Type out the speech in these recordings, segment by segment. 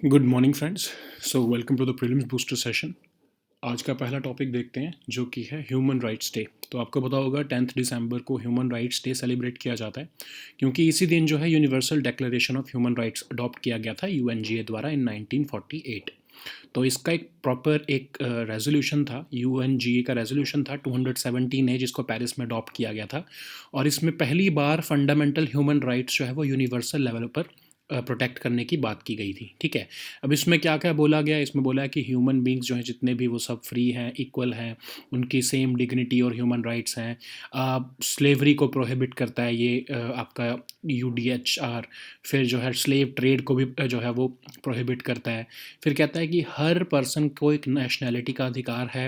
Good morning friends. Welcome to the prelims booster session. आज का पहला टॉपिक देखते हैं जो कि है ह्यूमन राइट्स डे। तो आपको पता होगा 10 दिसंबर को ह्यूमन राइट्स डे सेलिब्रेट किया जाता है क्योंकि इसी दिन जो है universal declaration of human rights adopt किया गया था यूएनजीए द्वारा इन 1948। तो इसका एक प्रॉपर एक रेजोल्यूशन था, यूएनजीए का रेजोल्यूशन था 217 है जिसको पेरिस में अडॉप्ट किया गया था। और इसमें पहली बार फंडामेंटल ह्यूमन राइट्स जो है वो यूनिवर्सल लेवल पर प्रोटेक्ट करने की बात की गई थी। ठीक है, अब इसमें क्या क्या बोला गया, इसमें बोला है कि ह्यूमन बींग्स जो हैं जितने भी वो सब फ्री हैं, इक्वल हैं, उनकी सेम डिग्निटी और ह्यूमन राइट्स हैं। स्लेवरी को प्रोहिबिट करता है ये आपका यूडीएचआर। फिर जो है स्लेव ट्रेड को भी जो है वो प्रोहिबिट करता है। फिर कहता है कि हर पर्सन को एक नेशनैलिटी का अधिकार है,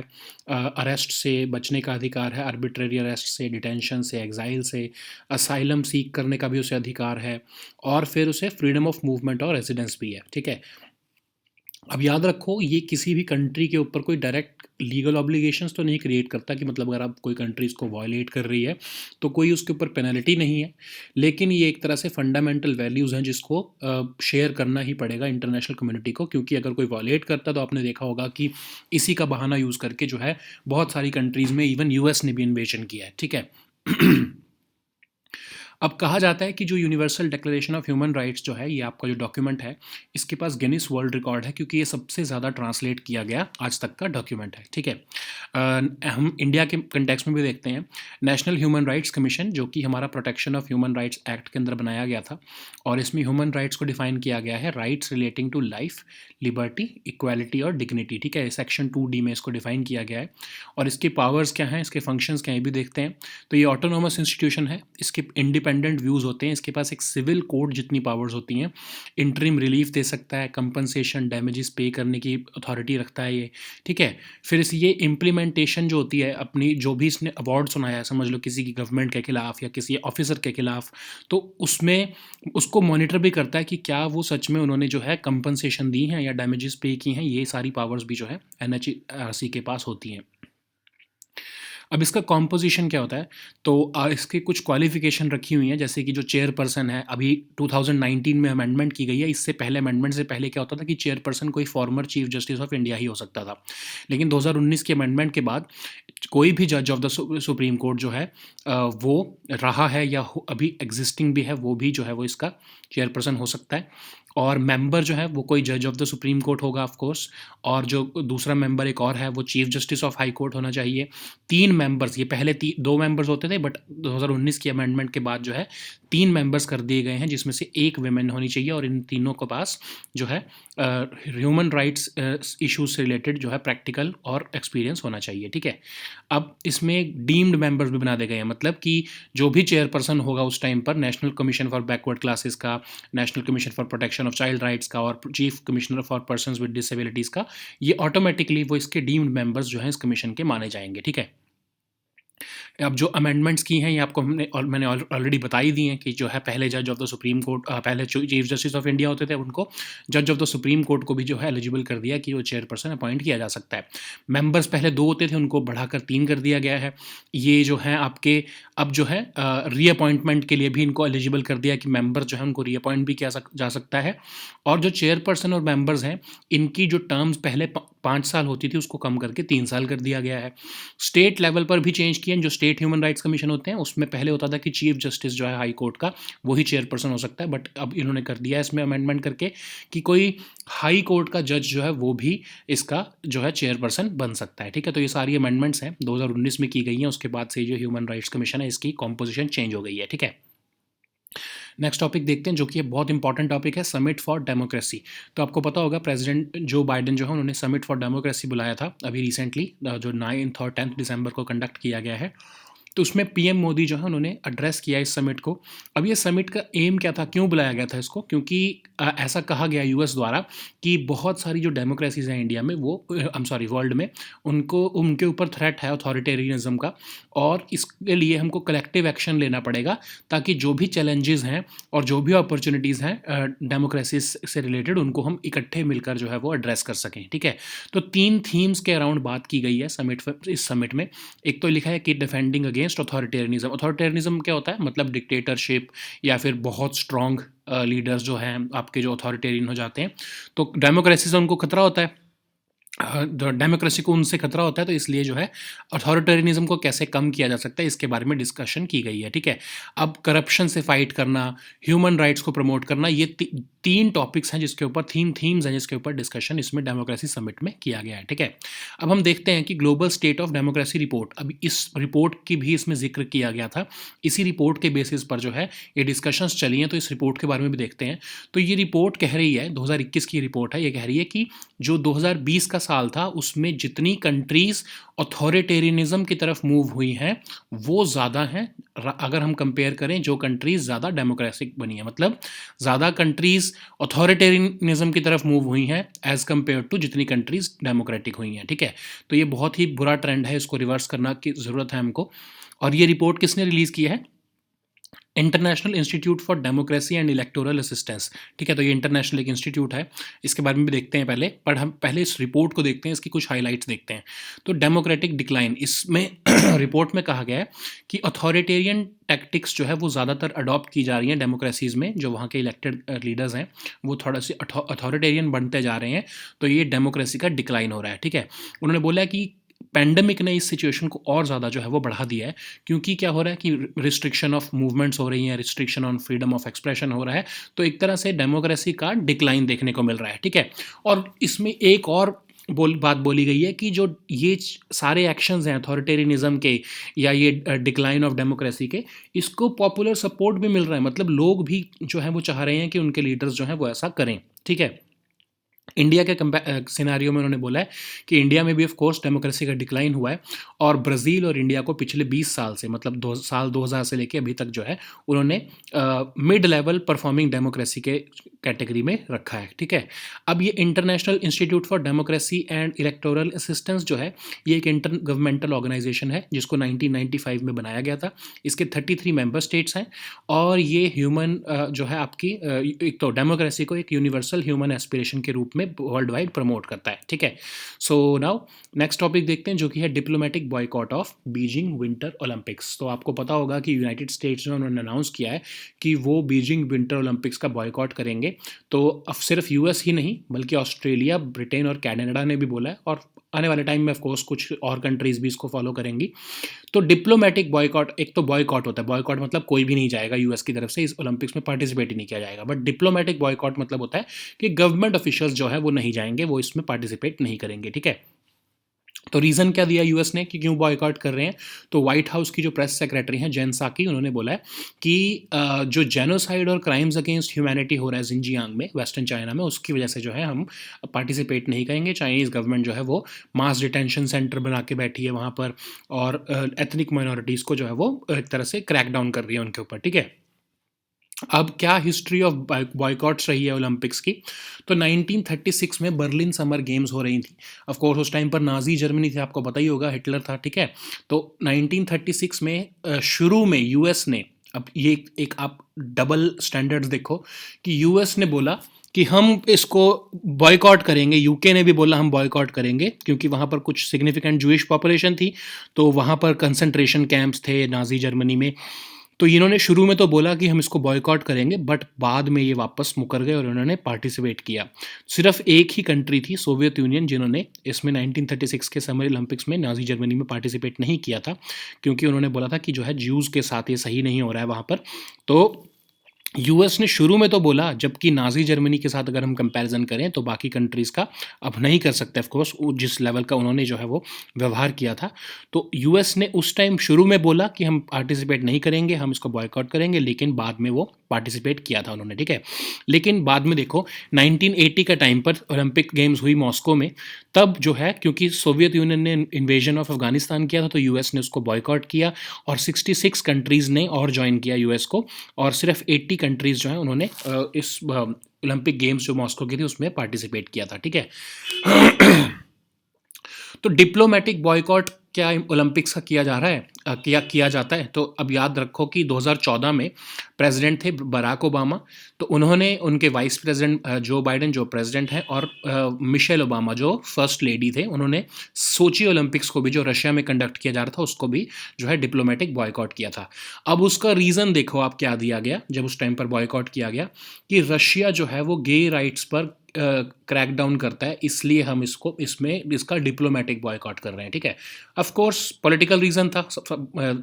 अरेस्ट से बचने का अधिकार है, आर्बिट्रेरी अरेस्ट से, डिटेंशन से, एग्जाइल से, असाइलम सीख करने का भी उसे अधिकार है, और फिर उसे फ्रीडम ऑफ मूवमेंट और रेजिडेंस भी है। ठीक है, अब याद रखो ये किसी भी कंट्री के ऊपर कोई डायरेक्ट लीगल ऑब्लिगेशंस तो नहीं क्रिएट करता कि मतलब अगर आप कोई कंट्री इसको वायलेट कर रही है तो कोई उसके ऊपर पेनल्टी नहीं है, लेकिन ये एक तरह से फंडामेंटल वैल्यूज़ हैं जिसको शेयर करना ही पड़ेगा इंटरनेशनल कम्युनिटी को, क्योंकि अगर कोई वायलेट करता तो आपने देखा होगा कि इसी का बहाना यूज़ करके जो है बहुत सारी कंट्रीज़ में, इवन यूएस ने भी इन्वेजन किया है। ठीक है अब कहा जाता है कि जो universal declaration of human rights जो है, ये आपका जो डॉक्यूमेंट है, इसके पास गिनीज वर्ल्ड रिकॉर्ड है क्योंकि ये सबसे ज़्यादा ट्रांसलेट किया गया आज तक का डॉक्यूमेंट है। ठीक है, हम इंडिया के कंटेक्स्ट में भी देखते हैं नेशनल ह्यूमन राइट्स कमीशन, जो कि हमारा protection of human rights act के अंदर बनाया गया था, और इसमें ह्यूमन राइट्स को डिफाइन किया गया है rights relating to life, liberty, equality और डिग्निटी। ठीक है, सेक्शन 2D में इसको डिफाइन किया गया है, और इसके पावर्स क्या हैं, इसके फंक्शंस क्या हैं, ये भी देखते हैं। तो ये ऑटोनोमस इंस्टीट्यूशन है, इसके इंडिपेंडेंट व्यूज़ होते हैं, इसके पास एक सिविल कोड जितनी पावर्स होती हैं, इंटरिम रिलीफ दे सकता है, कंपनसेशन डैमेजेस पे करने की अथॉरिटी रखता है ये। ठीक है, फिर ये इम्प्लीमेंटेशन जो होती है अपनी, जो भी इसने अवार्ड सुनाया है, समझ लो किसी की गवर्नमेंट के खिलाफ या किसी ऑफिसर के खिलाफ, तो उसमें उसको मॉनिटर भी करता है कि क्या वो सच में उन्होंने जो है कंपनसेशन दी हैं या डैमेजेस पे की हैं। ये सारी पावर्स भी जो है एनएचआरसी के पास होती हैं। अब इसका कॉम्पोजिशन क्या होता है, तो इसकी कुछ क्वालिफिकेशन रखी हुई हैं, जैसे कि जो चेयरपर्सन है, अभी 2019 में अमेंडमेंट की गई है। इससे पहले अमेंडमेंट से पहले क्या होता था कि चेयरपर्सन कोई former chief justice of India ही हो सकता था, लेकिन 2019 के अमेंडमेंट के बाद कोई भी जज ऑफ द सुप्रीम कोर्ट जो है वो रहा है या अभी एग्जिस्टिंग भी है, वो भी जो है वो इसका चेयरपर्सन हो सकता है। और मेंबर जो है वो कोई जज ऑफ द सुप्रीम कोर्ट होगा ऑफ कोर्स, और जो दूसरा मेंबर एक और है वो chief justice of high court होना चाहिए। 3 मेंबर्स, ये पहले 2 मेंबर्स होते थे, बट 2019 की अमेंडमेंट के बाद जो है 3 मेंबर्स कर दिए गए हैं, जिसमें से एक विमेन होनी चाहिए, और इन तीनों के पास जो है ह्यूमन राइट्स इशूज से रिलेटेड जो है प्रैक्टिकल और एक्सपीरियंस होना चाहिए। ठीक है, अब इसमें डीम्ड मेंबर्स भी बना दे गए हैं, मतलब कि जो भी चेयरपर्सन होगा उस टाइम पर national commission for backward classes का, national commission for protection of child rights का, और chief commissioner for persons with disabilities का, ये ऑटोमेटिकली वो इसके डीम्ड मेंबर्स जो हैं इस कमीशन के माने जाएंगे। ठीक है, अब जो अमेंडमेंट्स की हैं ये आपको मैंने ऑलरेडी बता ही दी हैं कि जो है पहले जज ऑफ द सुप्रीम कोर्ट, पहले चीफ जस्टिस ऑफ इंडिया होते थे, उनको जज ऑफ द सुप्रीम कोर्ट को भी जो है एलिजिबल कर दिया कि वो चेयरपर्सन अपॉइंट किया जा सकता है। मेंबर्स पहले 2 होते थे, उनको बढ़ाकर 3 कर दिया गया है। ये जो है आपके अब जो है रीअपॉइंटमेंट के लिए भी इनको एलिजिबल कर दिया कि मेंबर जो है उनको रीअपॉइंट भी किया जा सकता है। और जो चेयरपर्सन और मेंबर्स हैं इनकी जो टर्म्स पहले 5 साल होती थी उसको कम करके 3 साल कर दिया गया है। स्टेट लेवल पर भी चेंज किए हैं, जो स्टेट ह्यूमन राइट्स कमीशन होते हैं उसमें पहले होता था कि चीफ जस्टिस जो है हाई कोर्ट का वही चेयरपर्सन हो सकता है, बट अब इन्होंने कर दिया है इसमें अमेंडमेंट करके कि कोई हाई कोर्ट का जज जो है वो भी इसका जो है चेयरपर्सन बन सकता है। ठीक है, तो ये सारी अमेंडमेंट्स हैं 2019 में की गई हैं, उसके बाद से जो ह्यूमन राइट्स कमीशन है इसकी कॉम्पोजिशन चेंज हो गई है। ठीक है, नेक्स्ट टॉपिक देखते हैं जो कि बहुत इंपॉर्टेंट टॉपिक है, समिट फॉर डेमोक्रेसी। तो आपको पता होगा प्रेसिडेंट जो बाइडेन जो है उन्होंने समिट फॉर डेमोक्रेसी बुलाया था अभी रिसेंटली, जो 9 और 10 दिसंबर को कंडक्ट किया गया है। तो उसमें पीएम मोदी जो है उन्होंने एड्रेस किया इस समिट को। अब ये समिट का एम क्या था, क्यों बुलाया गया था इसको, क्योंकि ऐसा कहा गया यूएस द्वारा कि बहुत सारी जो डेमोक्रेसीज हैं इंडिया में वो वर्ल्ड में, उनके ऊपर थ्रेट है अथॉरिटेरियनिज्म का, और इसके लिए हमको कलेक्टिव एक्शन लेना पड़ेगा ताकि जो भी चैलेंजेस हैं और जो भी अपॉर्चुनिटीज़ हैं डेमोक्रेसी से रिलेटेड उनको हम इकट्ठे मिलकर जो है वो एड्रेस कर सकें। ठीक है, तो 3 थीम्स के अराउंड बात की गई है इस समिट में। एक तो लिखा है कि defending against against authoritarianism. Authoritarianism क्या होता है, मतलब डिक्टेटरशिप या फिर बहुत स्ट्रॉन्ग लीडर्स जो हैं आपके, जो अथॉरिटेरियन हो जाते हैं। तो डेमोक्रेसी से उनको खतरा होता है, डेमोक्रेसी को उनसे खतरा होता है, तो इसलिए जो है अथॉरिटेरियनिज्म को कैसे कम किया जा सकता है इसके बारे में डिस्कशन की गई है। ठीक है, अब करप्शन से फाइट करना, ह्यूमन राइट्स को प्रमोट करना, ये तीन टॉपिक्स हैं जिसके ऊपर थीम्स हैं जिसके ऊपर डिस्कशन इसमें डेमोक्रेसी समिट में किया गया है। ठीक है, अब हम देखते हैं कि global state of democracy report, अब इस रिपोर्ट की भी इसमें जिक्र किया गया था। इसी रिपोर्ट के बेसिस पर जो है ये डिस्कशंस चली हैं, तो इस रिपोर्ट के बारे में भी देखते हैं। तो ये रिपोर्ट कह रही है, 2021 की रिपोर्ट है, ये कह रही है कि जो 2020 का साल था उसमें जितनी कंट्रीज अथॉरिटेरियनिज्म की तरफ मूव हुई हैं वो ज़्यादा हैं, अगर हम कंपेयर करें जो कंट्रीज ज़्यादा डेमोक्रेटिक बनी है, मतलब ज़्यादा कंट्रीज अथॉरिटेरियनिज्म की तरफ मूव हुई हैं एज कंपेयर टू जितनी कंट्रीज डेमोक्रेटिक हुई हैं। ठीक है, तो ये बहुत ही बुरा ट्रेंड है, इसको रिवर्स करना की ज़रूरत है हमको। और ये रिपोर्ट किसने रिलीज़ की है, international institute for democracy and electoral assistance. ठीक है, तो ये इंटरनेशनल एक इंस्टीट्यूट है, इसके बारे में भी देखते हैं पहले, पर हम पहले इस रिपोर्ट को देखते हैं, इसकी कुछ हाइलाइट्स देखते हैं। तो डेमोक्रेटिक डिक्लाइन, इसमें रिपोर्ट में कहा गया है कि अथॉरिटेरियन टैक्टिक्स जो है वो ज़्यादातर अडॉप्ट की जा रही हैं डेमोक्रेसीज़ में, जो वहाँ के इलेक्टेड लीडर्स हैं वो थोड़ा सी अथॉरिटेरियन बनते जा रहे हैं, तो ये डेमोक्रेसी का डिक्लाइन हो रहा है। ठीक है, उन्होंने बोला कि पैंडमिक ने इस सिचुएशन को और ज़्यादा जो है वो बढ़ा दिया है, क्योंकि क्या हो रहा है कि रिस्ट्रिक्शन ऑफ मूवमेंट्स हो रही हैं, restriction on freedom of expression हो रहा है, तो एक तरह से डेमोक्रेसी का डिक्लाइन देखने को मिल रहा है। ठीक है, और इसमें एक और बात बोली गई है कि जो ये सारे एक्शंस हैं अथॉरिटेरियनिज्म के या ये डिक्लाइन ऑफ डेमोक्रेसी के, इसको पॉपुलर सपोर्ट भी मिल रहा है, मतलब लोग भी जो है वो चाह रहे हैं कि उनके लीडर्स जो हैं वो ऐसा करें। ठीक है, इंडिया के सिनारियो में उन्होंने बोला है कि इंडिया में भी ऑफ कोर्स डेमोक्रेसी का डिक्लाइन हुआ है, और ब्राज़ील और इंडिया को पिछले 20 साल से, मतलब साल 2000 से लेके अभी तक जो है उन्होंने मिड लेवल परफॉर्मिंग डेमोक्रेसी के कैटेगरी में रखा है। ठीक है, अब ये international institute for democracy and electoral assistance जो है, ये एक इंटर गवर्नमेंटल ऑर्गेनाइजेशन है जिसको 1995 में बनाया गया था। इसके 33 मेंबर स्टेट्स हैं, और ये ह्यूमन जो है आपकी एक तो डेमोक्रेसी को एक यूनिवर्सल ह्यूमन एस्पिरेशन के रूप में वर्ल्ड वाइड प्रमोट करता है। ठीक है, सो नाउ नेक्स्ट टॉपिक देखते हैं जो कि है diplomatic boycott of Beijing winter Olympics. तो आपको पता होगा कि यूनाइटेड स्टेट्स ने उन्होंने अनाउंस किया है कि वो बीजिंग विंटर ओलंपिक्स का बॉयकॉट करेंगे। तो अब सिर्फ यूएस ही नहीं बल्कि ऑस्ट्रेलिया, ब्रिटेन और कनाडा ने भी बोला है, और आने वाले टाइम में ऑफ कोर्स कुछ और कंट्रीज भी इसको फॉलो करेंगी। तो डिप्लोमेटिक बॉयकॉट, एक तो बॉयकॉट होता है, बॉयकॉट मतलब कोई भी नहीं जाएगा यूएस की तरफ से, इस ओलंपिक्स में पार्टिसिपेट ही नहीं किया जाएगा, बट डिप्लोमेटिक बॉयकॉट मतलब होता है कि गवर्नमेंट ऑफिशियल्स जो है वो नहीं जाएंगे, वो इसमें पार्टिसिपेट नहीं करेंगे। ठीक है, तो रीज़न क्या दिया यूएस ने कि क्यों बॉयकॉट कर रहे हैं, तो व्हाइट हाउस की जो प्रेस सेक्रेटरी हैं जेन साकी, उन्होंने बोला है कि जो जेनोसाइड और क्राइम्स अगेंस्ट ह्यूमैनिटी हो रहा है जिंजियांग में, वेस्टर्न चाइना में, उसकी वजह से जो है हम पार्टिसिपेट नहीं करेंगे। चाइनीज़ गवर्नमेंट जो है वो मास डिटेंशन सेंटर बना के बैठी है वहाँ पर, और एथनिक माइनॉरिटीज़ को जो है वो एक तरह से क्रैक डाउन कर रही है उनके ऊपर। ठीक है, अब क्या हिस्ट्री ऑफ बॉयकॉट्स रही है ओलंपिक्स की, तो 1936 में बर्लिन समर गेम्स हो रही थी। ऑफ कोर्स उस टाइम पर नाजी जर्मनी थी, आपको पता ही होगा, हिटलर था। ठीक है, तो 1936 में शुरू में यूएस ने, अब ये एक आप डबल स्टैंडर्ड्स देखो कि यूएस ने बोला कि हम इसको बॉयकॉट करेंगे, यूके ने भी बोला हम बॉयकॉट करेंगे, क्योंकि वहाँ पर कुछ सिग्निफिकेंट जूइश पॉपुलेशन थी, तो वहाँ पर कंसंट्रेशन कैंप्स थे नाजी जर्मनी में। तो इन्होंने शुरू में तो बोला कि हम इसको बॉयकॉट करेंगे, बट बाद में ये वापस मुकर गए और उन्होंने पार्टिसिपेट किया। सिर्फ एक ही कंट्री थी, सोवियत यूनियन, जिन्होंने इसमें 1936 के समर ओलंपिक्स में नाजी जर्मनी में पार्टिसिपेट नहीं किया था, क्योंकि उन्होंने बोला था कि जो है ज्यूज़ के साथ ये सही नहीं हो रहा है वहाँ पर। तो यूएस ने शुरू में तो बोला, जबकि नाजी जर्मनी के साथ अगर हम कंपैरिजन करें तो बाकी कंट्रीज़ का अब नहीं कर सकते ऑफ कोर्स, जिस लेवल का उन्होंने जो है वो व्यवहार किया था। तो यूएस ने उस टाइम शुरू में बोला कि हम पार्टिसिपेट नहीं करेंगे, हम इसको बॉयकॉट करेंगे, लेकिन बाद में वो पार्टिसिपेट किया था उन्होंने। ठीक है, लेकिन बाद में देखो 1980 का टाइम पर ओलंपिक गेम्स हुई मॉस्को में, तब जो है क्योंकि सोवियत यूनियन ने इन्वेजन ऑफ अफगानिस्तान किया था, तो यूएस ने उसको बॉयकॉट किया, और 66 कंट्रीज़ ने और ज्वाइन किया यूएस को, और सिर्फ 80 कंट्रीज़ जो हैं उन्होंने इस ओलंपिक गेम्स जो मॉस्को की थी उसमें पार्टिसिपेट किया था। ठीक है, तो डिप्लोमेटिक बॉयकॉट क्या ओलंपिक्स का किया जा रहा है? किया जाता है। तो अब याद रखो कि 2014 में प्रेसिडेंट थे बराक ओबामा, तो उन्होंने उनके वाइस प्रेसिडेंट जो बाइडेन जो प्रेसिडेंट हैं, और मिशेल ओबामा जो फर्स्ट लेडी थे, उन्होंने सोची ओलंपिक्स को भी जो रशिया में कंडक्ट किया जा रहा था उसको भी जो है डिप्लोमेटिक बॉयकॉट किया था। अब उसका रीज़न देखो आप क्या दिया गया जब उस टाइम पर बॉयकॉट किया गया, कि रशिया जो है वो गे राइट्स पर क्रैकडाउन करता है, इसलिए हम इसका डिप्लोमेटिक बॉयकॉट कर रहे हैं। ठीक है, ऑफ कोर्स पॉलिटिकल रीज़न था,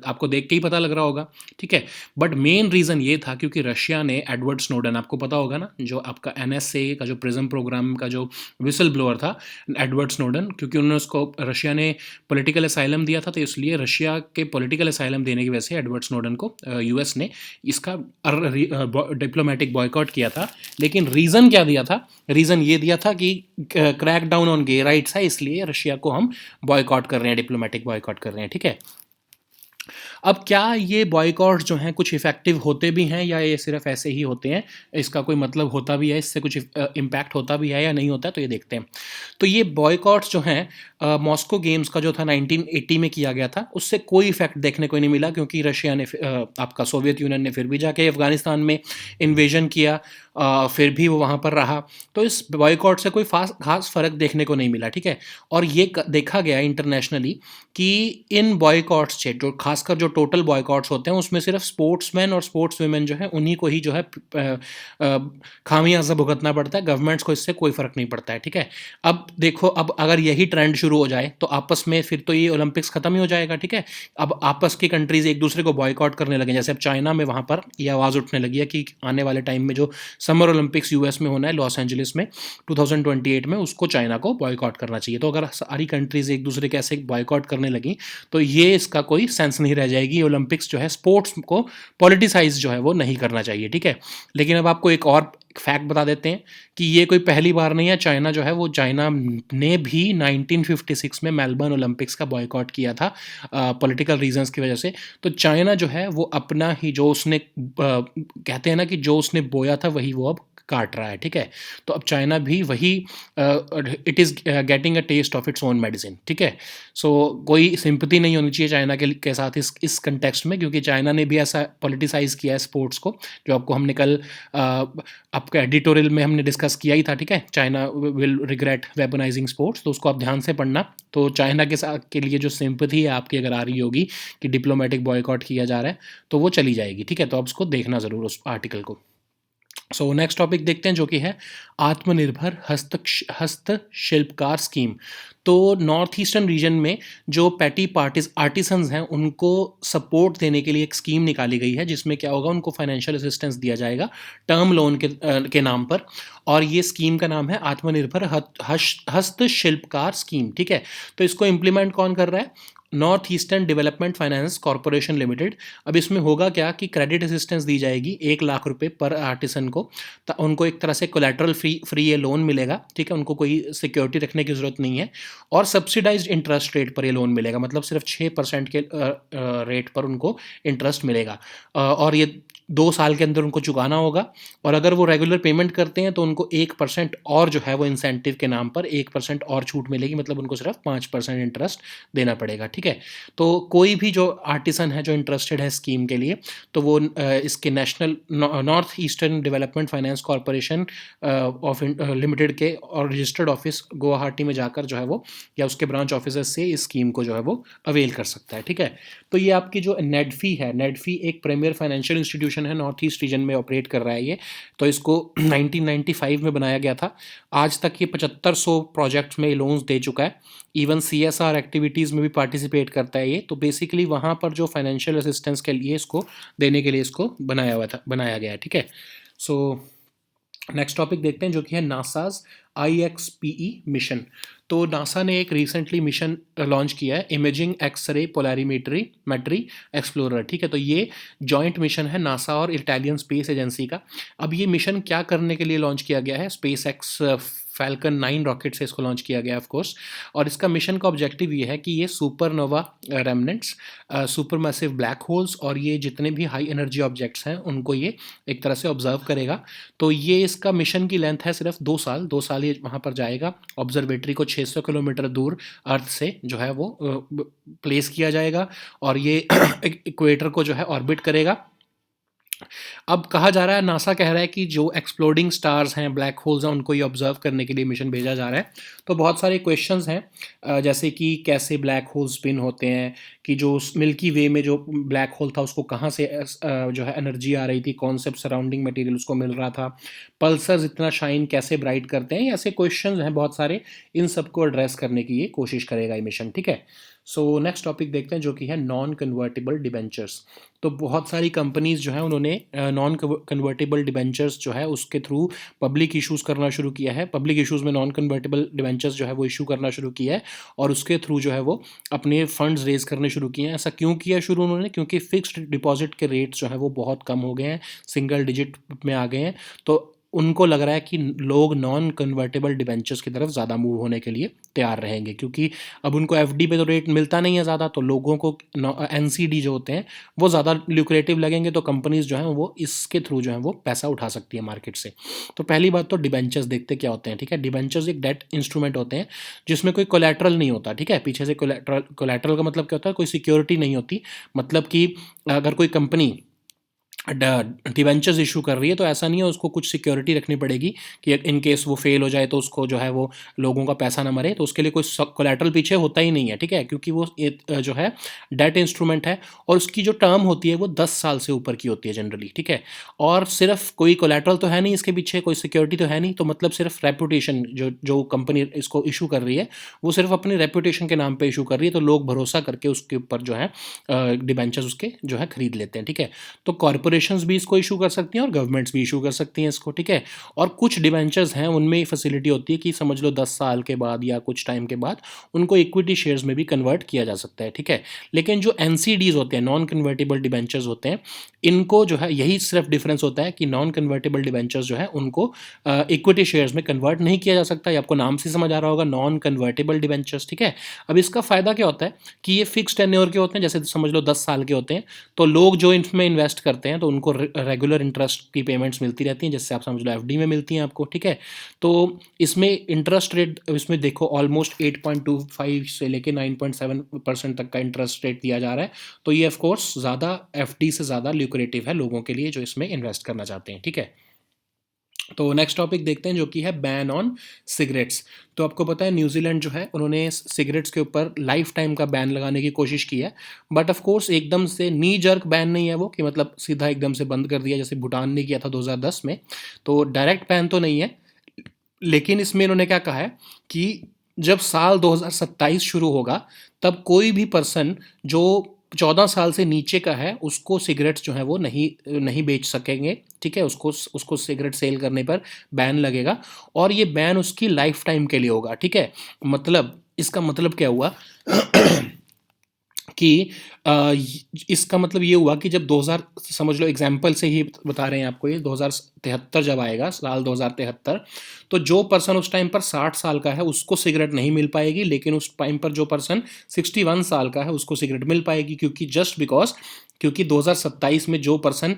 आपको देख के ही पता लग रहा होगा। ठीक है, बट मेन रीज़न ये था क्योंकि रशिया ने एडवर्ड स्नोडन, आपको पता होगा ना, जो आपका NSA का जो प्रिज्म प्रोग्राम का जो विसल ब्लोअर था एडवर्ड स्नोडन, क्योंकि उन्होंने उसको रशिया ने पॉलिटिकल असाइलम दिया था, तो इसलिए रशिया के पॉलिटिकल असाइलम देने की वजह से एडवर्ड स्नोडन को US ने इसका डिप्लोमेटिक बॉयकॉट किया था। लेकिन रीज़न क्या दिया था? रीज़न ये दिया था कि crack down on gay rights है, इसलिए रशिया को हम बॉयकॉट कर रहे हैं, डिप्लोमेटिक बॉयकॉट कर रहे हैं। ठीक है, अब क्या ये बॉयकॉट जो हैं कुछ इफ़ेक्टिव होते भी हैं या ये सिर्फ ऐसे ही होते हैं, इसका कोई मतलब होता भी है, इससे कुछ इम्पैक्ट होता भी है या नहीं होता है, तो ये देखते हैं। तो ये बॉयकॉट्स जो हैं मॉस्को गेम्स का जो था 1980 में किया गया था, उससे कोई इफेक्ट देखने को नहीं मिला, क्योंकि रशिया ने आपका सोवियत यूनियन ने फिर भी जाके अफगानिस्तान में इन्वेजन किया, फिर भी वो वहाँ पर रहा, तो इस बॉयकॉट से कोई खास फ़र्क देखने को नहीं मिला। ठीक है, और ये देखा गया इंटरनेशनली कि इन बॉयकॉट्स से जो खासकर जो टोटल बॉयकॉट्स होते हैं उसमें सिर्फ स्पोर्ट्समैन और स्पोर्ट्स वुमेन जो है उन्हीं को ही जो है खामियाजा भुगतना पड़ता है, गवर्नमेंट्स को इससे कोई फ़र्क नहीं पड़ता है। ठीक है, अब देखो, अब अगर यही ट्रेंड शुरू हो जाए तो आपस में फिर तो ये ओलंपिक्स ख़त्म ही हो जाएगा। ठीक है, अब आपस की कंट्रीज़ एक दूसरे को बॉयकॉट करने लगे, जैसे अब चाइना में वहाँ पर ये आवाज़ उठने लगी है कि आने वाले टाइम में जो समर ओलंपिक्स US में होना है लॉस एंजलिस में 2028 में, उसको चाइना को बॉयकॉट करना चाहिए। तो अगर सारी कंट्रीज़ एक दूसरे के ऐसे बॉयकॉट करने लगी तो ये इसका कोई सेंस नहीं रह जाएगी। ओलंपिक्स जो है स्पोर्ट्स को पॉलिटिसाइज जो है वो नहीं करना चाहिए। ठीक है, लेकिन अब आपको एक और फैक्ट बता देते हैं कि ये कोई पहली बार नहीं है। चाइना जो है वो चाइना ने भी 1956 में मेलबर्न ओलंपिक्स का बॉयकॉट किया था पॉलिटिकल रीजंस की वजह से। तो चाइना जो है वो अपना ही जो उसने कहते हैं ना कि जो उसने बोया था वही वो अब काट रहा है। ठीक है, तो अब चाइना भी वही it is getting a test of its own medicine. ठीक है, सो कोई सिंपैथी नहीं होनी चाहिए चाइना के साथ इस कंटेक्स्ट में, क्योंकि चाइना ने भी ऐसा पॉलिटिसाइज किया है स्पोर्ट्स को, जो आपको हमने कल आपका एडिटोरियल में हमने डिस्कस किया ही था। ठीक है, China will regret weaponising sports, तो उसको आप ध्यान से पढ़ना। तो चाइना के साथ के लिए जो सिंपैथी है आपकी अगर आ रही होगी कि डिप्लोमेटिक बॉयकॉट किया जा रहा है तो वो चली जाएगी। ठीक है, तो आप उसको देखना ज़रूर उस आर्टिकल को। सो नेक्स्ट टॉपिक देखते हैं जो कि है आत्मनिर्भर हस्तशिल्पकार स्कीम। तो नॉर्थ ईस्टर्न रीजन में जो पैटी आर्टिसंस हैं उनको सपोर्ट देने के लिए एक स्कीम निकाली गई है, जिसमें क्या होगा, उनको फाइनेंशियल असिस्टेंस दिया जाएगा टर्म लोन के नाम पर, और ये स्कीम का नाम है आत्मनिर्भर हस्तशिल्पकार स्कीम। ठीक है, तो इसको इम्प्लीमेंट कौन कर रहा है? North eastern development finance corporation limited. अब इसमें होगा क्या कि क्रेडिट असिस्टेंस दी जाएगी 1 लाख रुपए पर आर्टिसन को, तो उनको एक तरह से कोलैटरल फ्री ये लोन मिलेगा। ठीक है, उनको कोई सिक्योरिटी रखने की ज़रूरत नहीं है, और सब्सिडाइज्ड इंटरेस्ट रेट पर ये लोन मिलेगा, मतलब सिर्फ 6% के रेट पर उनको इंटरेस्ट मिलेगा, और ये 2 साल के अंदर उनको चुकाना होगा। और अगर वो रेगुलर पेमेंट करते हैं तो उनको 1% और जो है वो इंसेंटिव के नाम पर 1% और छूट मिलेगी, मतलब उनको सिर्फ 5% इंटरेस्ट देना पड़ेगा। ठीक है, तो कोई भी जो आर्टिसन है जो इंटरेस्टेड है स्कीम के लिए, तो वो इसके national north eastern development finance corporation of limited के और रजिस्टर्ड ऑफिस गुवाहाटी में जाकर जो है वो, या उसके ब्रांच ऑफिसर्स से इस स्कीम को जो है वो अवेल कर सकता है। ठीक है, तो ये आपकी जो नेडफी है, नेडफी एक प्रीमियर फाइनेंशियल इंस्टीट्यूशन है, नॉर्थ ईस्ट रीजन में ऑपरेट कर रहा है ये। तो इसको 1995 में बनाया गया था। आज तक ये 7500 प्रोजेक्ट्स में लोन्स दे चुका है। इवन CSR एक्टिविटीज़ में भी पार्टिसिपेट करता है ये। तो बेसिकली वहाँ पर जो फाइनेंशियल असिस्टेंस के लिए इसको देने के लिए इसको बनाया गया है। ठीक है, सो नेक्स्ट टॉपिक देखते हैं जो कि है नासाज IXPE मिशन। तो नासा ने एक रिसेंटली मिशन लॉन्च किया है, इमेजिंग एक्सरे पोलैरिमेट्री एक्सप्लोरर। ठीक है, तो ये जॉइंट मिशन है नासा और इटालियन स्पेस एजेंसी का। अब ये मिशन क्या करने के लिए लॉन्च किया गया है? स्पेस एक्स फैल्कन 9 रॉकेट से इसको लॉन्च किया गया ऑफ कोर्स। और इसका मिशन का ऑब्जेक्टिव ये है कि ये supernova remnants, super massive black holes और ये जितने भी हाई एनर्जी ऑब्जेक्ट्स हैं उनको ये एक तरह से ऑब्जर्व करेगा। तो ये इसका मिशन की लेंथ है सिर्फ 2 साल ये वहाँ पर जाएगा। ऑब्जर्वेटरी को 600 किलोमीटर दूर अर्थ से जो है वो प्लेस किया जाएगा और ये इक्वेटर को जो है ऑर्बिट करेगा। अब कहा जा रहा है, नासा कह रहा है कि जो एक्सप्लोडिंग स्टार्स हैं, ब्लैक होल्स हैं, उनको ये ऑब्जर्व करने के लिए मिशन भेजा जा रहा है। तो बहुत सारे क्वेश्चंस हैं, जैसे कि कैसे ब्लैक होल स्पिन होते हैं, कि जो मिल्की वे में जो ब्लैक होल था उसको कहाँ से जो है एनर्जी आ रही थी, कौन से सराउंडिंग मटेरियल उसको मिल रहा था, पल्सर्स इतना शाइन कैसे ब्राइट करते हैं, ऐसे क्वेश्चंस हैं बहुत सारे। इन सबको एड्रेस करने की ये कोशिश करेगा ये मिशन, ठीक है। सो नेक्स्ट टॉपिक देखते हैं जो कि है नॉन कन्वर्टेबल डिबेंचर्स। तो बहुत सारी कंपनीज जो है उन्होंने नॉन कन्वर्टेबल डिबेंचर्स जो है उसके थ्रू पब्लिक इश्यूज़ करना शुरू किया है। पब्लिक इश्यूज़ में नॉन कन्वर्टेबल डिबेंचर्स जो है वो इशू करना शुरू किया है और उसके थ्रू जो है वो अपने फंड्स रेज करने शुरू किए हैं। ऐसा क्यों किया शुरू उन्होंने? क्योंकि फिक्स्ड डिपॉजिट के रेट्स जो है वो बहुत कम हो गए हैं, सिंगल डिजिट में आ गए हैं। तो उनको लग रहा है कि लोग नॉन कन्वर्टेबल डिबेंचर्स की तरफ ज़्यादा मूव होने के लिए तैयार रहेंगे, क्योंकि अब उनको एफडी पे तो रेट मिलता नहीं है ज़्यादा, तो लोगों को एनसीडी जो होते हैं वो ज़्यादा ल्यूक्रेटिव लगेंगे। तो कंपनीज जो हैं वो इसके थ्रू जो है वो पैसा उठा सकती है मार्केट से। तो पहली बात तो डिबेंचर्स देखते क्या होते हैं, ठीक है। डिबेंचर्स एक डेट इंस्ट्रूमेंट होते हैं जिसमें कोई कोलैटरल नहीं होता, ठीक है। पीछे से कोलैटरल का मतलब क्या होता है? कोई सिक्योरिटी नहीं होती। मतलब कि अगर कोई कंपनी डिबेंचर्स इशू कर रही है तो ऐसा नहीं है उसको कुछ सिक्योरिटी रखनी पड़ेगी कि इन केस वो फेल हो जाए तो उसको जो है वो लोगों का पैसा ना मरे, तो उसके लिए कोई कोलैटरल पीछे होता ही नहीं है, ठीक है। क्योंकि वो जो है डेट इंस्ट्रूमेंट है और उसकी जो टर्म होती है वो 10 साल से ऊपर की होती है जनरली, ठीक है। और सिर्फ कोई कोलैटरल तो है नहीं इसके पीछे, कोई सिक्योरिटी तो है नहीं, तो मतलब सिर्फ रेपुटेशन, जो कंपनी इसको इशू कर रही है वो सिर्फ अपनी रेपुटेशन के नाम पर इशू कर रही है, तो लोग भरोसा करके उसके ऊपर जो है डिबेंचर्स उसके जो है खरीद लेते हैं, ठीक है। तो कॉर्पोरेशंस भी इसको इशू कर सकती हैं और गवर्नमेंट्स भी इशू कर सकती हैं इसको, ठीक है। और कुछ डिबेंचर्स हैं उनमें फैसिलिटी होती है कि समझ लो 10 साल के बाद या कुछ टाइम के बाद उनको इक्विटी शेयर्स में भी कन्वर्ट किया जा सकता है, ठीक है। लेकिन जो एनसीडीज होते हैं, नॉन कन्वर्टेबल डिबेंचर्स होते हैं, इनको जो है यही सिर्फ डिफरेंस होता है कि नॉन कन्वर्टेबल डिबेंचर्स जो है उनको इक्विटी शेयर्स में कन्वर्ट नहीं किया जा सकता। ये आपको नाम से समझ आ रहा होगा, नॉन कन्वर्टेबल डिबेंचर्स, ठीक है। अब इसका फ़ायदा क्या होता है कि ये फिक्स टेन्योर के होते हैं, जैसे समझ लो 10 साल के होते हैं, तो लोग जो इनमें इन्वेस्ट करते हैं तो उनको रेगुलर इंटरेस्ट की पेमेंट्स मिलती रहती हैं, जैसे आप समझ लो एफडी में मिलती हैं आपको, ठीक है। तो इसमें इंटरेस्ट रेट, इसमें देखो ऑलमोस्ट 8.25 से लेके 9.7% तक का इंटरेस्ट रेट दिया जा रहा है। तो ये ऑफ कोर्स ज़्यादा एफडी से ज़्यादा ल्यूक्रेटिव है लोगों के लिए जो इसमें इन्वेस्ट करना चाहते हैं, ठीक है। तो नेक्स्ट टॉपिक देखते हैं जो कि है बैन ऑन सिगरेट्स। तो आपको पता है न्यूजीलैंड जो है उन्होंने सिगरेट्स के ऊपर लाइफ टाइम का बैन लगाने की कोशिश की है, बट ऑफ कोर्स एकदम से नी जर्क बैन नहीं है वो, कि मतलब सीधा एकदम से बंद कर दिया जैसे भूटान ने किया था 2010 में। तो डायरेक्ट बैन तो नहीं है, लेकिन इसमें इन्होंने क्या कहा है कि जब साल 2027 शुरू होगा तब कोई भी पर्सन जो 14 साल से नीचे का है उसको सिगरेट्स जो है वो नहीं नहीं बेच सकेंगे, ठीक है। उसको सिगरेट सेल करने पर बैन लगेगा और ये बैन उसकी लाइफ टाइम के लिए होगा, ठीक है। मतलब इसका मतलब क्या हुआ कि इसका मतलब ये हुआ कि जब 2000, समझ लो एग्जाम्पल से ही बता रहे हैं आपको, ये 2073 जब आएगा, साल 2073, तो जो पर्सन उस टाइम पर 60 साल का है उसको सिगरेट नहीं मिल पाएगी, लेकिन उस टाइम पर जो पर्सन 61 साल का है उसको सिगरेट मिल पाएगी, क्योंकि जस्ट बिकॉज क्योंकि 2027 में जो पर्सन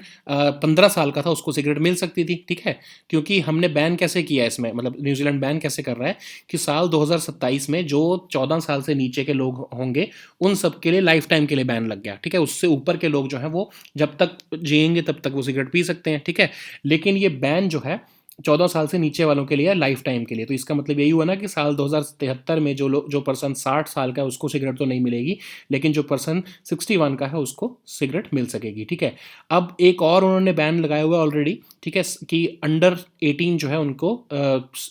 15 साल का था उसको सिगरेट मिल सकती थी, ठीक है। क्योंकि हमने बैन कैसे किया है इसमें, मतलब न्यूजीलैंड बैन कैसे कर रहा है कि साल 2027 में जो 14 साल से नीचे के लोग होंगे उन सब के लिए लाइफ टाइम के लिए बैन लग गया, ठीक है। उससे ऊपर के लोग जो हैं वो जब तक जिएंगे तब तक वो सिगरेट पी सकते हैं, ठीक है। लेकिन ये बैन जो है 14 साल से नीचे वालों के लिए लाइफ टाइम के लिए। तो इसका मतलब यही हुआ ना कि साल 2073 में जो पर्सन 60 साल का है उसको सिगरेट तो नहीं मिलेगी, लेकिन जो पर्सन 61 का है उसको सिगरेट मिल सकेगी, ठीक है। अब एक और उन्होंने बैन लगाया हुआ ऑलरेडी, ठीक है, कि अंडर 18 जो है उनको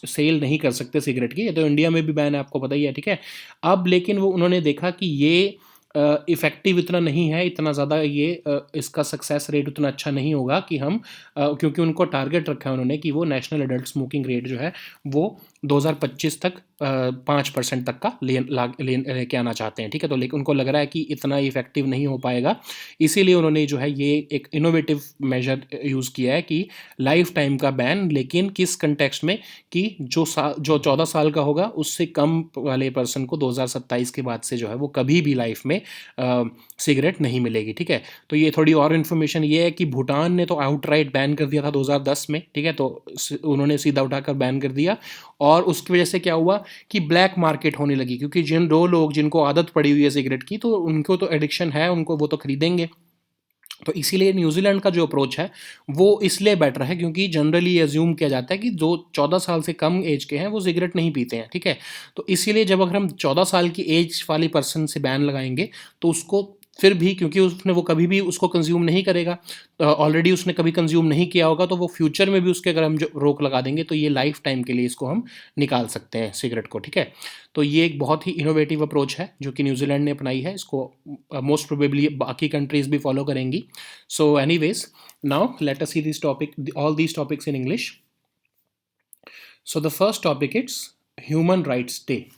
सेल नहीं कर सकते सिगरेट की। ये तो इंडिया में भी बैन है, आपको पता ही है, ठीक है। अब लेकिन वो उन्होंने देखा कि ये इफ़ेक्टिव इतना नहीं है, इतना ज़्यादा ये इसका सक्सेस रेट उतना अच्छा नहीं होगा कि हम क्योंकि उनको टारगेट रखा है उन्होंने कि वो नेशनल एडल्ट स्मोकिंग रेट जो है वो 2025 तक 5% तक का लेके आना चाहते हैं, ठीक है। तो लेकिन उनको लग रहा है कि इतना इफेक्टिव नहीं हो पाएगा, इसीलिए उन्होंने जो है ये एक इनोवेटिव मेजर यूज़ किया है कि लाइफ टाइम का बैन, लेकिन किस कंटेक्स्ट में, कि जो 14 साल का होगा उससे कम वाले पर्सन को 2027 के बाद से जो है वो कभी भी लाइफ में सिगरेट नहीं मिलेगी, ठीक है। तो ये थोड़ी और इन्फॉर्मेशन ये है कि भूटान ने तो आउटराइट बैन कर दिया था 2010 में, ठीक है। तो उन्होंने सीधा उठाकर बैन कर दिया, और उसकी वजह से क्या हुआ कि ब्लैक मार्केट होने लगी, क्योंकि जिन दो लोग जिनको आदत पड़ी हुई है सिगरेट की, तो उनको तो एडिक्शन है, उनको वो तो खरीदेंगे। तो इसीलिए न्यूजीलैंड का जो अप्रोच है वो इसलिए बेटर है, क्योंकि जनरली एज्यूम किया जाता है कि जो 14 साल से कम एज के हैं वो सिगरेट नहीं पीते हैं, ठीक है। तो इसीलिए जब अगर हम 14 साल की एज वाली पर्सन से बैन लगाएंगे, तो उसको फिर भी, क्योंकि उसने वो कभी भी उसको कंज्यूम नहीं करेगा, ऑलरेडी उसने कभी कंज्यूम नहीं किया होगा, तो वो फ्यूचर में भी उसके अगर हम जो रोक लगा देंगे, तो ये लाइफ टाइम के लिए इसको हम निकाल सकते हैं सिगरेट को, ठीक है। तो ये एक बहुत ही इनोवेटिव अप्रोच है जो कि न्यूजीलैंड ने अपनाई है, इसको मोस्ट प्रोबेबली बाकी कंट्रीज भी फॉलो करेंगी। So, anyways, now let us see this topic, all these topics in English. So, the first topic is Human Rights Day.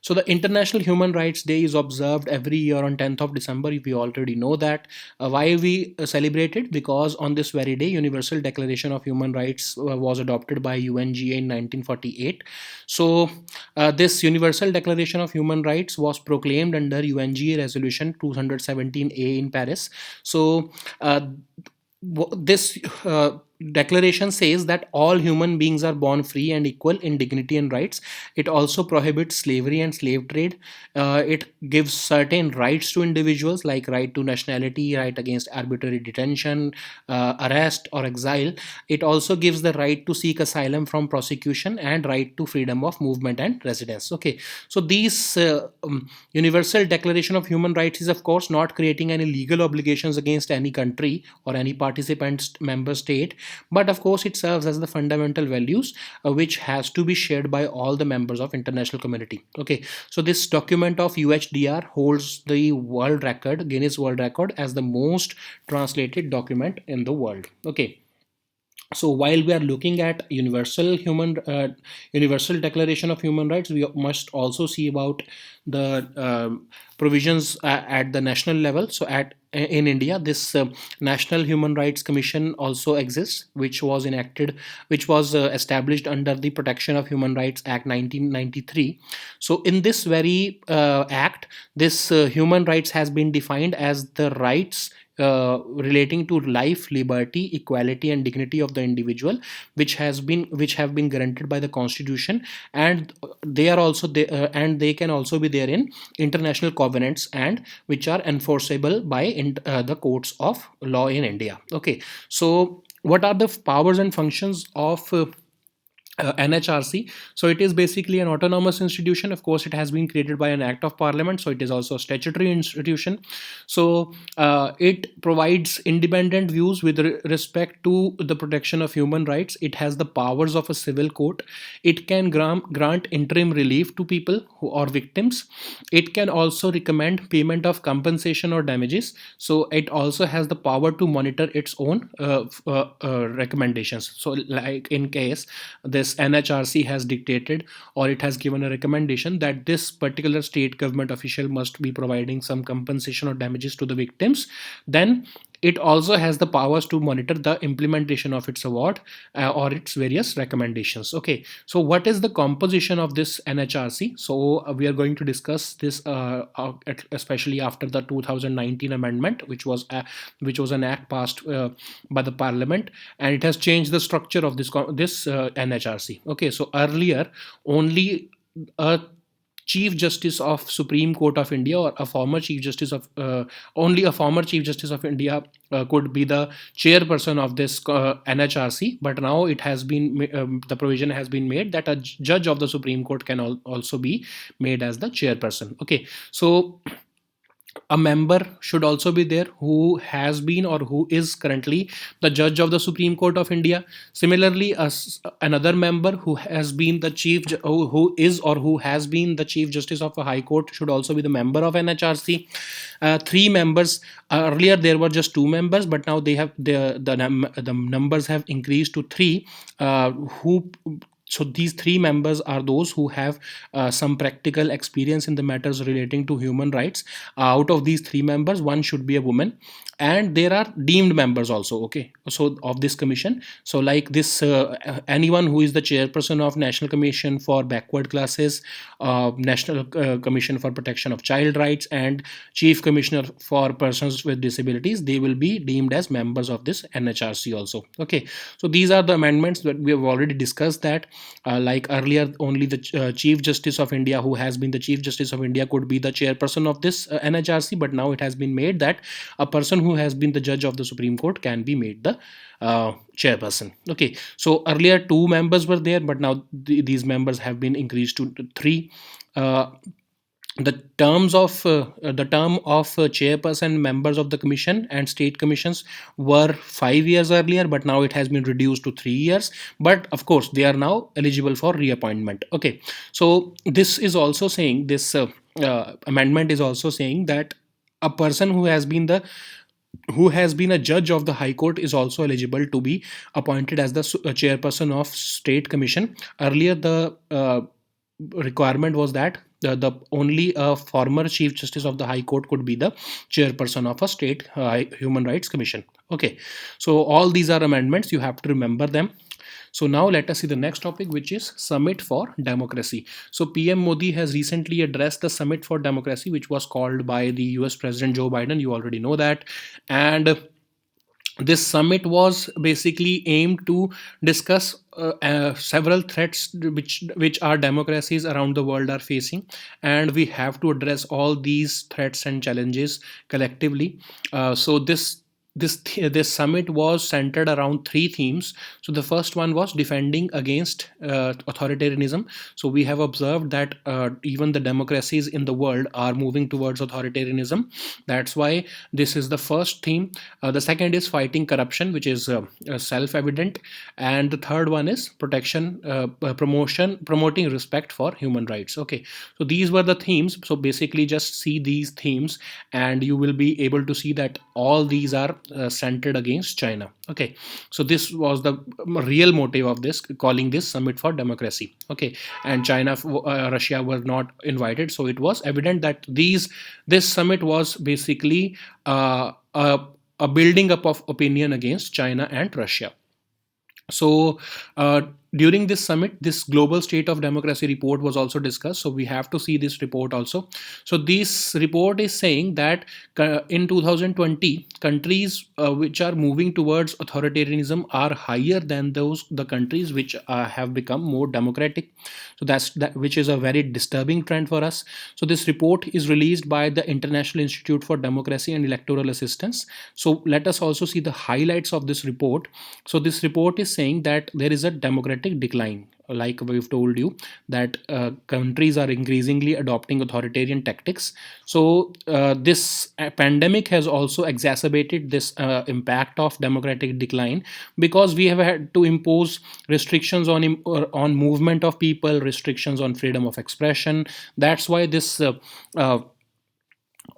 So, the International Human Rights Day is observed every year on 10th of December. We already know that. Why we celebrate it? Because on this very day, Universal Declaration of Human Rights was adopted by UNGA in 1948. So, this Universal Declaration of Human Rights was proclaimed under UNGA Resolution 217A in Paris. So, this declaration says that all human beings are born free and equal in dignity and rights. It also prohibits slavery and slave trade. It gives certain rights to individuals, like right to nationality, right against arbitrary detention, arrest or exile. It also gives the right to seek asylum from prosecution and right to freedom of movement and residence. Okay, so these Universal Declaration of Human Rights is of course not creating any legal obligations against any country or any participant member state, but of course it serves as the fundamental values which has to be shared by all the members of international community. Okay, so this document of UHDR holds the world record, Guinness World Record, as the most translated document in the world. Okay, so while we are looking at Universal Declaration of Human Rights, we must also see about the provisions at the national level. So at in India, this National Human Rights Commission also exists, which was established under the Protection of Human Rights Act 1993. So in this very act, this human rights has been defined as the rights relating to life, liberty, equality, and dignity of the individual, which have been granted by the Constitution, and they are also and they can also be there in international covenants, and which are enforceable by the courts of law in India. Okay, so what are the powers and functions of NHRC? So it is basically an autonomous institution. Of course, it has been created by an act of parliament, so it is also a statutory institution. So it provides independent views with respect to the protection of human rights. It has the powers of a civil court. It can grant interim relief to people who are victims. It can also recommend payment of compensation or damages. So it also has the power to monitor its own recommendations. So like in case this NHRC has dictated or it has given a recommendation that this particular state government official must be providing some compensation or damages to the victims, then it also has the powers to monitor the implementation of its award or its various recommendations. Okay, so what is the composition of this NHRC? So we are going to discuss this especially after the 2019 amendment, which was an act passed by the parliament, and it has changed the structure of this NHRC. Okay, so earlier only a Chief Justice of Supreme Court of India or a former Chief Justice of only a former Chief Justice of India could be the chairperson of this NHRC. But now it has been the provision has been made that a judge of the Supreme Court can also be made as the chairperson. Okay, so a member should also be there who has been or who is currently the judge of the Supreme Court of India. Similarly, another member who has been the who is or who has been the Chief Justice of a High Court should also be the member of NHRC. Three members. Earlier there were just two members, but now they have the numbers have increased to three. Who So these three members are those who have some practical experience in the matters relating to human rights. Out of these three members, one should be a woman, and there are deemed members also, okay, so of this commission. So like this, anyone who is the chairperson of National Commission for Backward Classes, National Commission for Protection of Child Rights, and Chief Commissioner for Persons with Disabilities, they will be deemed as members of this NHRC also. Okay, so these are the amendments that we have already discussed, that like earlier, only the Chief Justice of India, who has been the Chief Justice of India, could be the chairperson of this NHRC, but now it has been made that a person who has been the judge of the Supreme Court can be made the chairperson. Okay, so earlier two members were there, but now these members have been increased to three. The term of chairperson, members of the commission and state commissions were 5 years earlier, but now it has been reduced to 3 years. But of course, they are now eligible for reappointment. Okay, so this is also saying, this amendment is also saying that a person who has been a judge of the High Court is also eligible to be appointed as the chairperson of state commission. Earlier, the requirement was that the only a former Chief Justice of the High Court could be the chairperson of a state human rights commission. Okay, so all these are amendments, you have to remember them. So now let us see the next topic, which is Summit for Democracy. So PM Modi has recently addressed the Summit for Democracy, which was called by the US President Joe Biden. You already know that. And this summit was basically aimed to discuss several threats which our democracies around the world are facing, and we have to address all these threats and challenges collectively. So this summit was centered around three themes. So the first one was defending against authoritarianism. So we have observed that even the democracies in the world are moving towards authoritarianism. That's why this is the first theme. The second is fighting corruption, which is self-evident, and the third one is promoting respect for human rights. Okay, so these were the themes. So basically, just see these themes, and you will be able to see that all these are centered against China. Okay, so this was the real motive of this, calling this Summit for Democracy. Okay, and China, Russia were not invited, so it was evident that this summit was basically a building up of opinion against China and Russia. So during this summit, this global state of democracy report was also discussed. So we have to see this report also. So this report is saying that in 2020, countries which are moving towards authoritarianism are higher than the countries which have become more democratic. So that which is a very disturbing trend for us. So this report is released by the International Institute for Democracy and Electoral Assistance. So let us also see the highlights of this report. So this report is saying that there is a democratic decline. Like we've told you, that countries are increasingly adopting authoritarian tactics. So this pandemic has also exacerbated this impact of democratic decline, because we have had to impose restrictions on movement of people, restrictions on freedom of expression. That's why this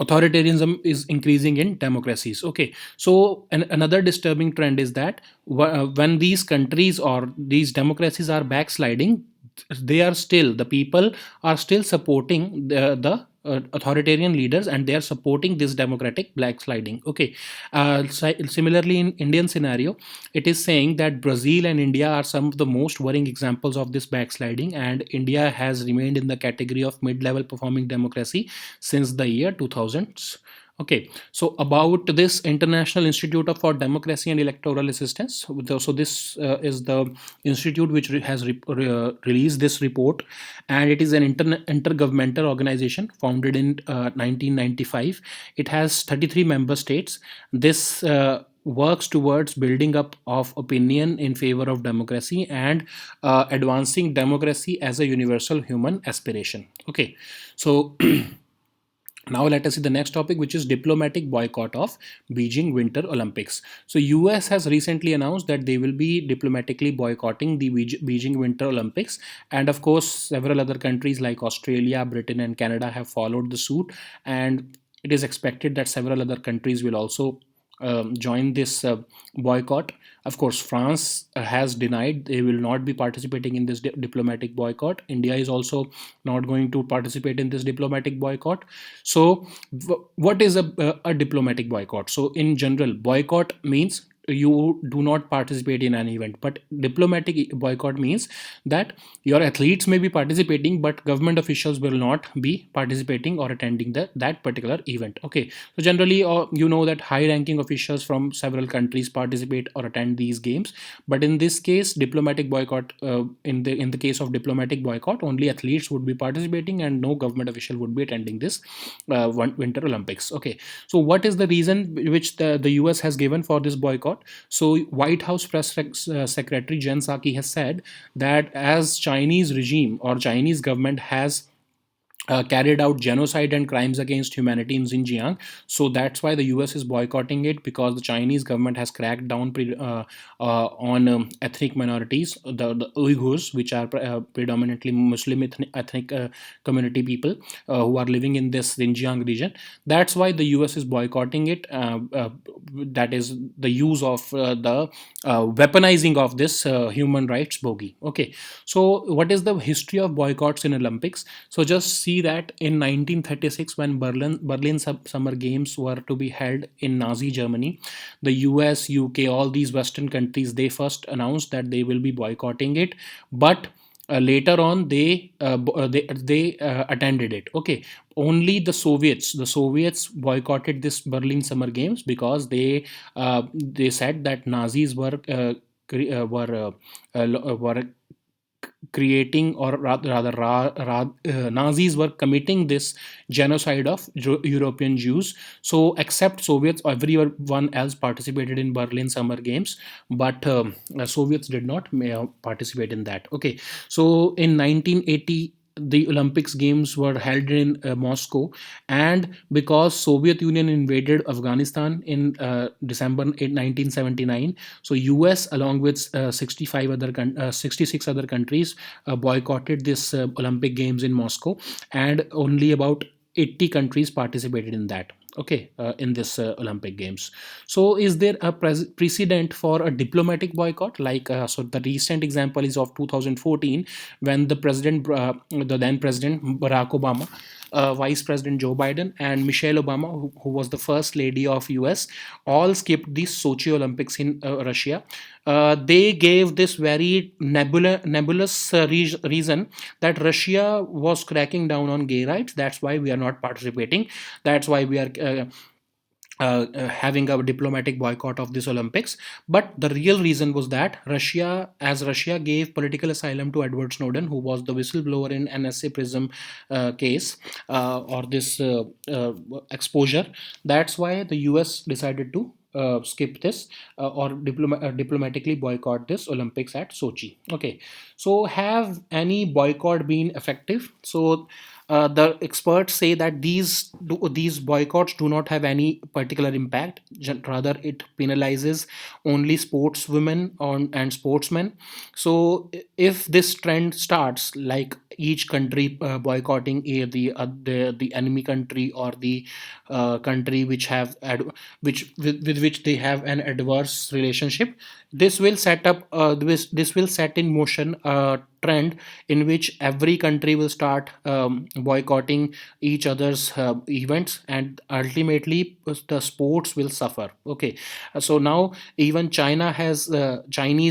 authoritarianism is increasing in democracies. Okay, so another disturbing trend is that when these countries or these democracies are backsliding, the people are still supporting the authoritarian leaders, and they are supporting this democratic backsliding. Okay, similarly in Indian scenario, it is saying that Brazil and India are some of the most worrying examples of this backsliding, and India has remained in the category of mid-level performing democracy since the year 2000s. Okay, so about this International Institute for Democracy and Electoral Assistance. So this is the institute which has released this report, and it is an intergovernmental organization founded in 1995. It has 33 member states. This works towards building up of opinion in favor of democracy and advancing democracy as a universal human aspiration. Okay, so now let us see the next topic, which is diplomatic boycott of Beijing Winter Olympics. So US has recently announced that they will be diplomatically boycotting the Beijing Winter Olympics, and of course several other countries like Australia, Britain and Canada have followed the suit, and it is expected that several other countries will also join this boycott. Of course, France has denied they will not be participating in this diplomatic boycott. India is also not going to participate in this diplomatic boycott. So, what is a diplomatic boycott? So, in general, boycott means you do not participate in an event, but diplomatic boycott means that your athletes may be participating, but government officials will not be participating or attending that particular event. Okay, so generally, you know that high-ranking officials from several countries participate or attend these games. But in this case, diplomatic boycott. In the case of diplomatic boycott, only athletes would be participating, and no government official would be attending this Winter Olympics. Okay, so what is the reason which the US has given for this boycott? So White House Secretary Jen Psaki has said that as Chinese regime or Chinese government has carried out genocide and crimes against humanity in Xinjiang. So that's why the US is boycotting it, because the Chinese government has cracked down on ethnic minorities, the Uyghurs, which are predominantly Muslim ethnic community people who are living in this Xinjiang region. That's why the US is boycotting it. That is the use of the weaponizing of this human rights bogey. Okay, so what is the history of boycotts in Olympics? So just see that in 1936, when Berlin Summer Games were to be held in Nazi Germany, the US, UK, all these Western countries, they first announced that they will be boycotting it, but later on they attended it. Okay, only the Soviets boycotted this Berlin Summer Games because they said that Nazis were creating, or rather, Nazis were committing this genocide of European Jews. So, except Soviets, everyone else participated in Berlin Summer Games, but Soviets did not participate in that. Okay, so in 1980, the Olympics games were held in Moscow, and because Soviet Union invaded Afghanistan in December 1979, so US along with 66 other countries boycotted this Olympic games in Moscow, and only about 80 countries participated in that. Okay, in this Olympic games. So is there a precedent for a diplomatic boycott? Like, so the recent example is of 2014, when the then president Barack Obama, Vice President Joe Biden, and Michelle Obama, who was the first lady of US, all skipped the Sochi Olympics in Russia. They gave this very nebulous reason that Russia was cracking down on gay rights. That's why we are not participating. That's why we are having a diplomatic boycott of this Olympics. But the real reason was that Russia gave political asylum to Edward Snowden, who was the whistleblower in NSA Prism case, or this exposure. That's why the US decided to skip this, or diplomatically boycott this Olympics at Sochi. Okay, so have any boycott been effective? So the experts say that these boycotts do not have any particular impact. Rather, it penalizes only sportswomen and sportsmen. So, if this trend starts, like each country boycotting the enemy country, or the country with which they have an adverse relationship, this will set in motion a trend in which every country will start boycotting each other's events, and ultimately the sports will suffer. Okay, so now even Chinese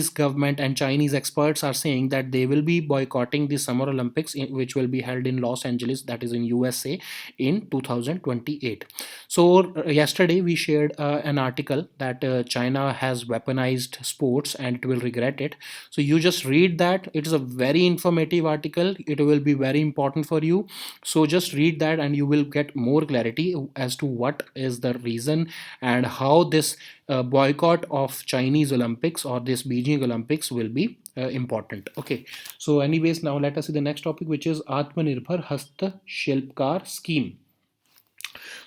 government and Chinese experts are saying that they will be boycotting the Summer Olympics, which will be held in Los Angeles, that is in USA, in 2028. So yesterday we shared an article that China has weaponized sports and it will regret it. So you just read that. It is a very informative article. It will be very important for you. So just read that and you will get more clarity as to what is the reason and how this boycott of Chinese Olympics or this Beijing Olympics will be important. Okay, so anyways, now let us see the next topic, which is Atmanirbhar Hasta Shilpkar scheme.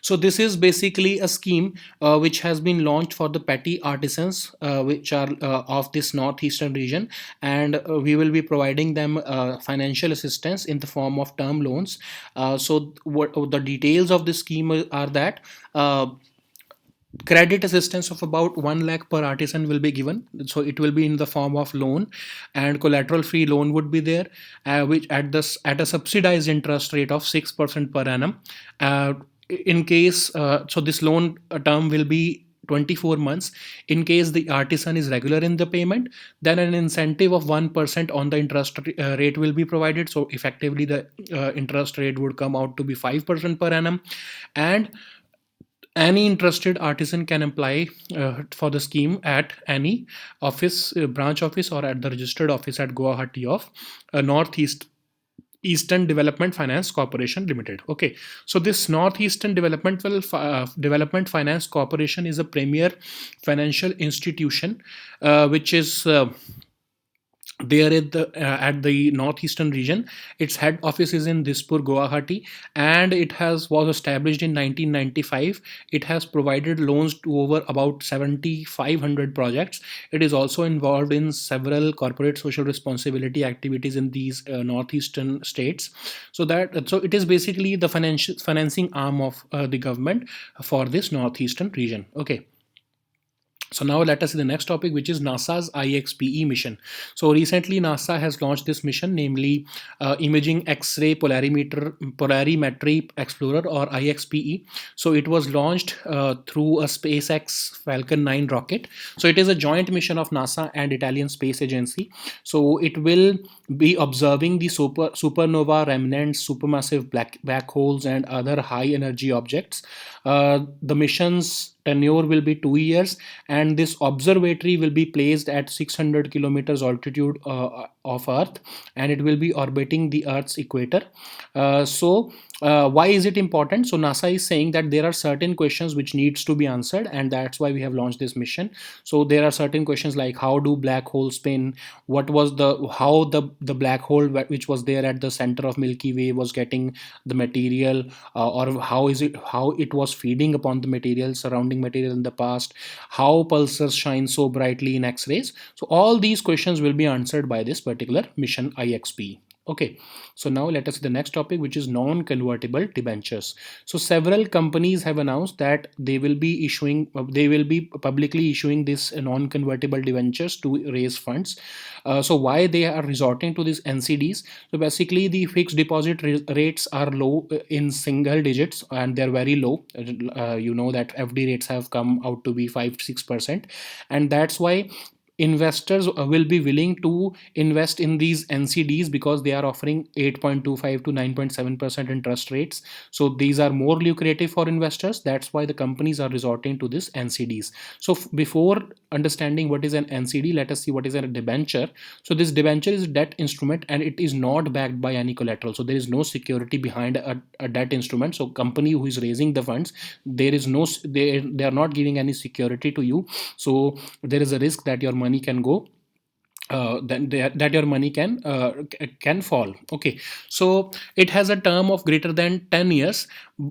So this is basically a scheme which has been launched for the petty artisans which are of this northeastern region, and we will be providing them financial assistance in the form of term loans. So what the details of this scheme are that. credit assistance of about 1 lakh per artisan will be given. So it will be in the form of loan, and collateral free loan would be there, which at a subsidized interest rate of 6% per annum. uh, in case so this loan term will be 24 months. In case the artisan is regular in the payment, then an incentive of 1% on the interest rate will be provided. So effectively the interest rate would come out to be 5% per annum. And any interested artisan can apply for the scheme at any office, branch office, or at the registered office at Guwahati of Northeast Eastern Development Finance Corporation Limited. Okay, so this Northeastern Development Finance Corporation is a premier financial institution, which is there at the northeastern region. Its head office is in Dispur, Guwahati, and it has was established in 1995. It has provided loans to over about 7,500 projects. It is also involved in several corporate social responsibility activities in these northeastern states. So it is basically the financing arm of the government for this northeastern region. Okay, so now let us see the next topic, which is NASA's IXPE mission. So recently NASA has launched this mission, namely Imaging X-ray Polarimetry Explorer, or IXPE. So it was launched through a SpaceX Falcon 9 rocket. So it is a joint mission of NASA and Italian Space Agency. So it will be observing the supernova remnants, supermassive black holes, and other high energy objects. The mission's tenure will be 2 years, and this observatory will be placed at 600 kilometers altitude of Earth, and it will be orbiting the Earth's equator. Why is it important? So NASA is saying that there are certain questions which needs to be answered, and that's why we have launched this mission. So there are certain questions like, how do black holes spin? What was how the black hole which was there at the center of Milky Way was getting the material, or how it was feeding upon the material, surrounding material in the past, how pulsars shine so brightly in X-rays. So all these questions will be answered by this particular mission IXP. Okay, so now let us see the next topic, which is non-convertible debentures. So several companies have announced that they will be publicly issuing this non-convertible debentures to raise funds. So why they are resorting to these NCDs? So basically, the fixed deposit rates are low, in single digits, and they're very low. You know that FD rates have come out to be 5-6%, and that's why investors will be willing to invest in these NCDs, because they are offering 8.25 to 9.7% interest rates. So these are more lucrative for investors. That's why the companies are resorting to this NCDs. So before understanding what is an NCD, let us see what is a debenture. So this debenture is a debt instrument, and it is not backed by any collateral. So there is no security behind a debt instrument. So company who is raising the funds, there is no they are not giving any security to you. So there is a risk that your money can go, that your money can fall. Okay, so it has a term of greater than 10 years,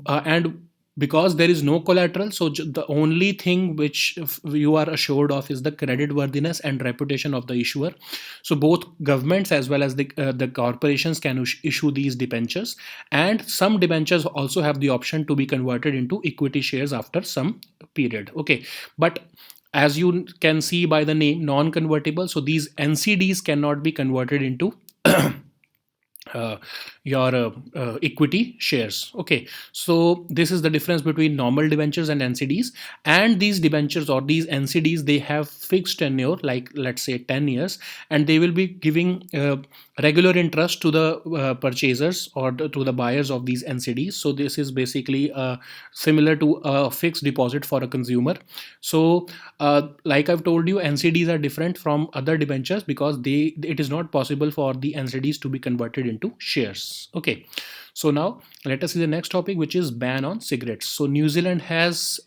and because there is no collateral, so the only thing which you are assured of is the credit worthiness and reputation of the issuer. So both governments as well as the corporations can issue these debentures, and some debentures also have the option to be converted into equity shares after some period. Okay, but as you can see by the name, non-convertible, so these NCDs cannot be converted into uh, your equity shares. Okay, so this is the difference between normal debentures and NCDs. And these debentures or these NCDs, they have fixed tenure, like let's say 10 years, and they will be giving regular interest to the purchasers or to the buyers of these NCDs. So this is basically similar to a fixed deposit for a consumer. So like I've told you, NCDs are different from other debentures because it is not possible for the NCDs to be converted into shares. Okay, so now let us see the next topic, which is ban on cigarettes. So New Zealand has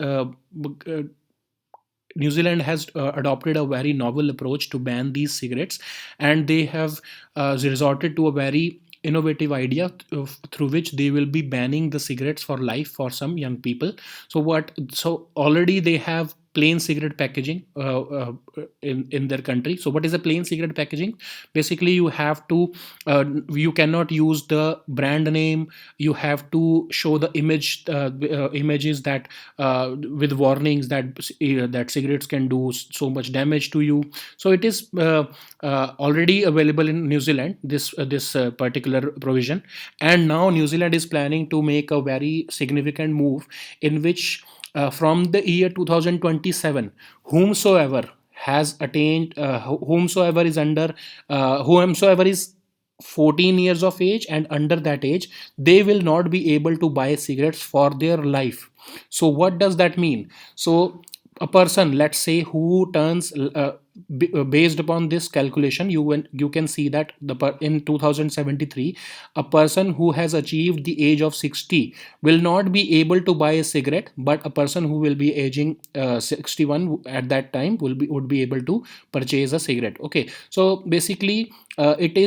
adopted a very novel approach to ban these cigarettes, and they have resorted to a very innovative idea through which they will be banning the cigarettes for life for some young people. So already they have plain cigarette packaging in their country. So what is a plain cigarette packaging? Basically, you cannot use the brand name. You have to show the images that with warnings that cigarettes can do so much damage to you. So it is already available in New Zealand, this particular provision. And now New Zealand is planning to make a very significant move in which from the year 2027, whomsoever has attained whomsoever is under whomsoever is 14 years of age and under that age, they will not be able to buy cigarettes for their life. So what does that mean? So a person, let's say, who turns based upon this calculation, you can see that in 2073, a person who has achieved the age of 60 will not be able to buy a cigarette, but a person who will be aging 61 at that time would be able to purchase a cigarette. Okay, so basically uh, it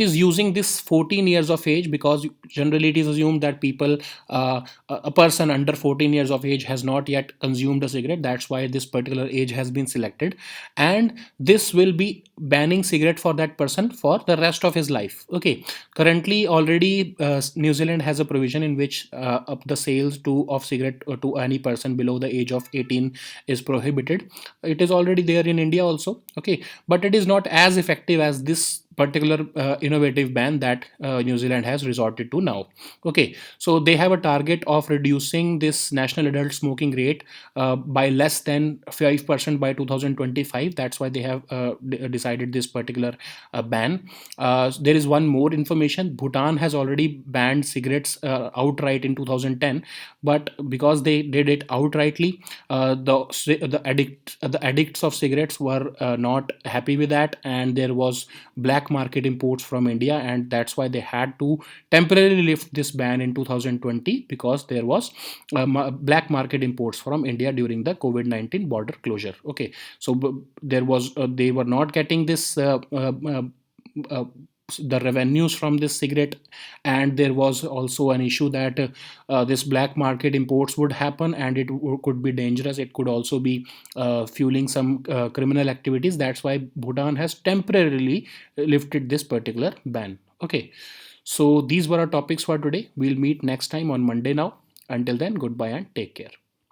is using this 14 years of age, because generally it is assumed that people a person under 14 years of age has not yet consumed a cigarette. That's why this particular age has been selected, and this will be banning cigarette for that person for the rest of his life. Okay, currently already New Zealand has a provision in which up the sales of cigarette to any person below the age of 18 is prohibited. It is already there in India also. Okay, but it is not as effective as this particular innovative ban that New Zealand has resorted to now. Okay, so they have a target of reducing this national adult smoking rate by less than 5% by 2025. That's why they have decided this particular ban. There is one more information. Bhutan has already banned cigarettes outright in 2010, but because they did it outrightly, the addicts of cigarettes were not happy with that, and there was black market imports from India, and that's why they had to temporarily lift this ban in 2020, because there was black market imports from India during the COVID-19 border closure. Okay, so there was they were not getting this uh, the revenues from this cigarette, and there was also an issue that this black market imports would happen, and could be dangerous. It could also be fueling some criminal activities. That's why Bhutan has temporarily lifted this particular ban. Okay, so these were our topics for today. We'll meet next time on Monday now. Until then, goodbye and take care.